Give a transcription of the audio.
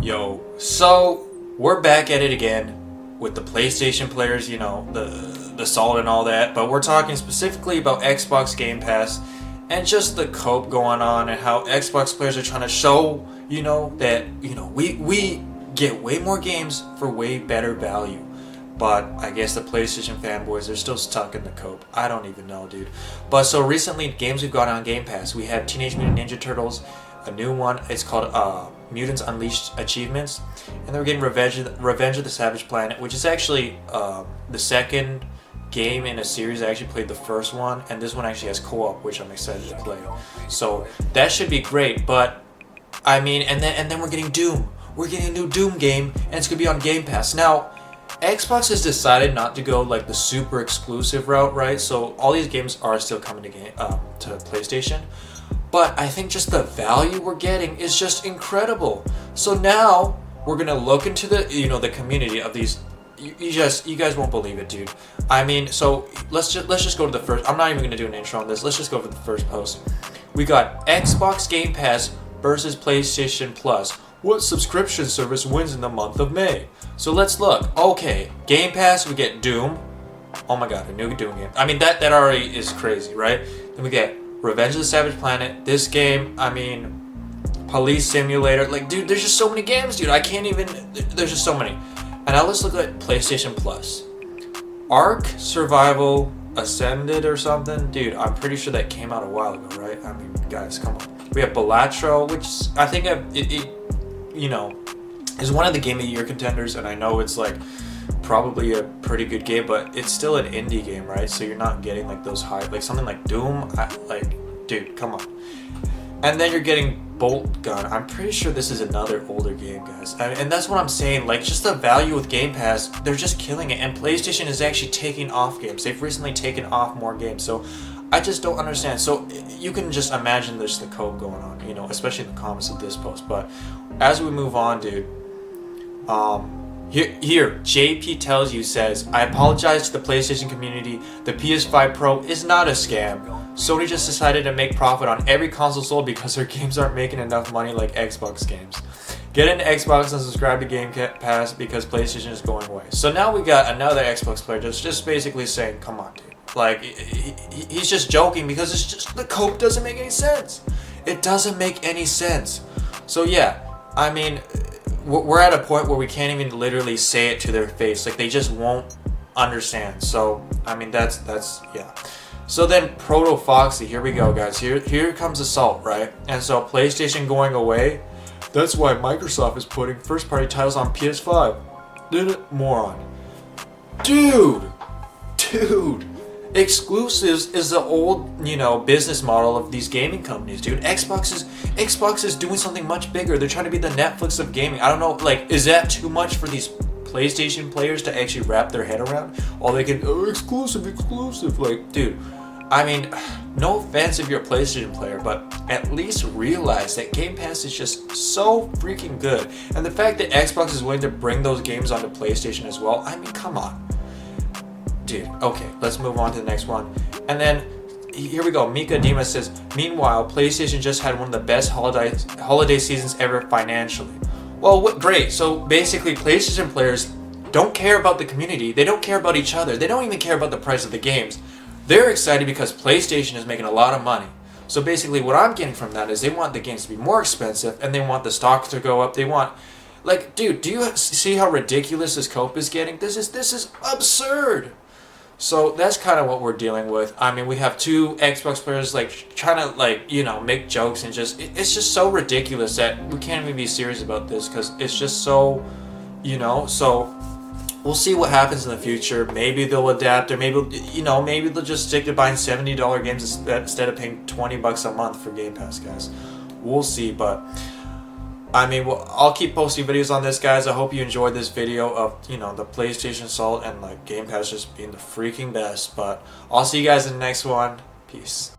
Yo, so we're back at it again with the PlayStation players, the Solid and all that, but we're talking specifically about Xbox Game Pass and just the cope going on and how Xbox players are trying to show, that, we get way more games for way better value. But I guess the PlayStation fanboys are still stuck in the cope. I don't even know, dude. But so recently, games we've got on Game Pass, we have Teenage Mutant Ninja Turtles, a new one. It's called Mutants Unleashed Achievements, and then we're getting Revenge of the Savage Planet, which is actually the second game in a series. I actually played the first one, and this one actually has co-op, which I'm excited to play. So that should be great. But I mean, and then we're getting Doom. We're getting a new Doom game, and it's gonna be on Game Pass now. Xbox has decided not to go like the super exclusive route, right? So all these games are still coming to PlayStation, but I think just the value we're getting is just incredible. So now we're gonna look into the the community of these. You guys won't believe it, dude. I mean, so let's just go to the first. I'm not even gonna do an intro on this. Let's just go for the first post. We got Xbox Game Pass versus PlayStation Plus. What subscription service wins in the month of May? So let's look. Okay, Game Pass, we get Doom. Oh my god, a new Doom game. I mean, that already is crazy, right? Then we get Revenge of the Savage Planet. This game, I mean, Police Simulator. Like, dude, there's just so many games, dude. I can't even... There's just so many. And now let's look at PlayStation Plus. Ark Survival Ascended or something. Dude, I'm pretty sure that came out a while ago, right? I mean, guys, come on. We have Balatro, which I think is one of the Game of the Year contenders, and I know it's like probably a pretty good game, but it's still an indie game, right? So you're not getting like those high, like something like Doom, dude, come on. And then you're getting Bolt Gun. I'm pretty sure this is another older game, guys. And that's what I'm saying, like just the value with Game Pass, they're just killing it, and PlayStation is actually taking off games. They've recently taken off more games, so I just don't understand. So you can just imagine there's the code going on, especially in the comments of this post. But as we move on, dude, here JP tells you, says, I apologize to the PlayStation community. The PS5 Pro is not a scam. Sony just decided to make profit on every console sold because their games aren't making enough money like Xbox games. Get into Xbox and subscribe to Game Pass because PlayStation is going away. So now we got another Xbox player just basically saying, come on, dude. Like, he's just joking because it's just, the cope doesn't make any sense. It doesn't make any sense. So yeah, I mean, we're at a point where we can't even literally say it to their face. Like, they just won't understand. So, I mean, that's yeah. So then Proto Foxy, here we go, guys. Here comes Assault, right? And so PlayStation going away. That's why Microsoft is putting first-party titles on PS5. Did it? Moron. Dude. Exclusives is the old, business model of these gaming companies, dude. Xbox is doing something much bigger. They're trying to be the Netflix of gaming. I don't know, like, is that too much for these PlayStation players to actually wrap their head around? All they can, exclusive. Like, dude, I mean, no offense if you're a PlayStation player, but at least realize that Game Pass is just so freaking good. And the fact that Xbox is willing to bring those games onto PlayStation as well, I mean, come on. Dude, okay, let's move on to the next one. And then, here we go. Mika Dima says, meanwhile, PlayStation just had one of the best holiday seasons ever financially. Well, great. So basically, PlayStation players don't care about the community. They don't care about each other. They don't even care about the price of the games. They're excited because PlayStation is making a lot of money. So basically, what I'm getting from that is they want the games to be more expensive, and they want the stock to go up. They want... Like, dude, do you see how ridiculous this cope is getting? This is absurd. So that's kind of what we're dealing with. I mean, we have two Xbox players like trying to make jokes and just it's just so ridiculous that we can't even be serious about this because it's just so, So we'll see what happens in the future. Maybe they'll adapt, or maybe they'll just stick to buying $70 games instead of paying $20 a month for Game Pass, guys. We'll see, but. I mean, I'll keep posting videos on this, guys. I hope you enjoyed this video of, the PlayStation Salt and, Game Pass just being the freaking best. But I'll see you guys in the next one. Peace.